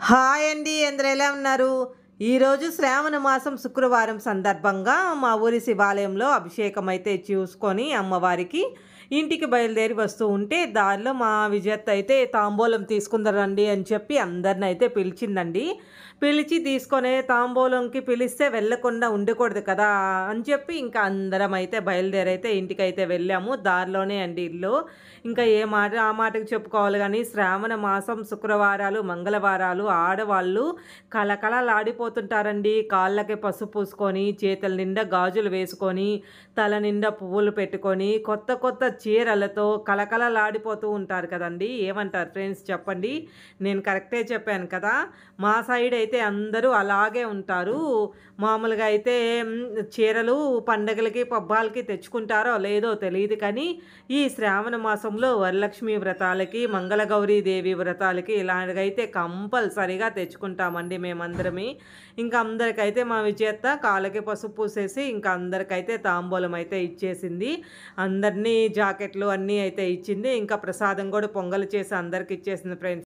Hi అండి, అందరూ ఎలా ఉన్నారు? ఈరోజు శ్రావణ మాసం శుక్రవారం సందర్భంగా మా ఊరి శివాలయంలో అభిషేకం అయితే చూసుకొని అమ్మవారికి ఇంటికి బయలుదేరి వస్తూ ఉంటే దారిలో మా విజేత అయితే తాంబూలం తీసుకుందరండి అని చెప్పి అందరిని అయితే పిలిచిందండి. పిలిచి తీసుకొని తాంబూలంకి పిలిస్తే వెళ్ళకుండా ఉండకూడదు కదా అని చెప్పి ఇంకా అందరం అయితే బయలుదేరైతే ఇంటికైతే వెళ్ళాము. దారిలోనే అండి ఇల్లు. ఇంకా ఏ మాట ఆ మాటకి చెప్పుకోవాలి కానీ శ్రావణ మాసం శుక్రవారాలు మంగళవారాలు ఆడవాళ్ళు కళకళలాడిపోతుంటారండి. కాళ్ళకి పసుపు పూసుకొని చేతుల నిండా గాజులు వేసుకొని తల నిండా పువ్వులు పెట్టుకొని కొత్త కొత్త చీరలతో కళకళలాడిపోతూ ఉంటారు కదండి. ఏమంటారు ఫ్రెండ్స్ చెప్పండి? నేను కరెక్టే చెప్పాను కదా? మా సైడ్ అయితే అందరూ అలాగే ఉంటారు. మామూలుగా అయితే చీరలు పండగలకి పబ్బాలకి తెచ్చుకుంటారో లేదో తెలియదు కానీ ఈ శ్రావణ మాసంలో వరలక్ష్మి వ్రతాలకి మంగళగౌరీ దేవి వ్రతాలకి ఇలాగైతే కంపల్సరీగా తెచ్చుకుంటామండి మేమందరమే. ఇంకా అందరికైతే మా విజేత కాళ్ళకి పసుపు పూసేసి ఇంకా అందరికైతే తాంబూలం అయితే ఇచ్చేసింది. అందరినీ జాకెట్లు అన్నీ అయితే ఇచ్చింది. ఇంకా ప్రసాదం కూడా పొంగల్ చేసి అందరికి ఇచ్చేసింది ఫ్రెండ్స్.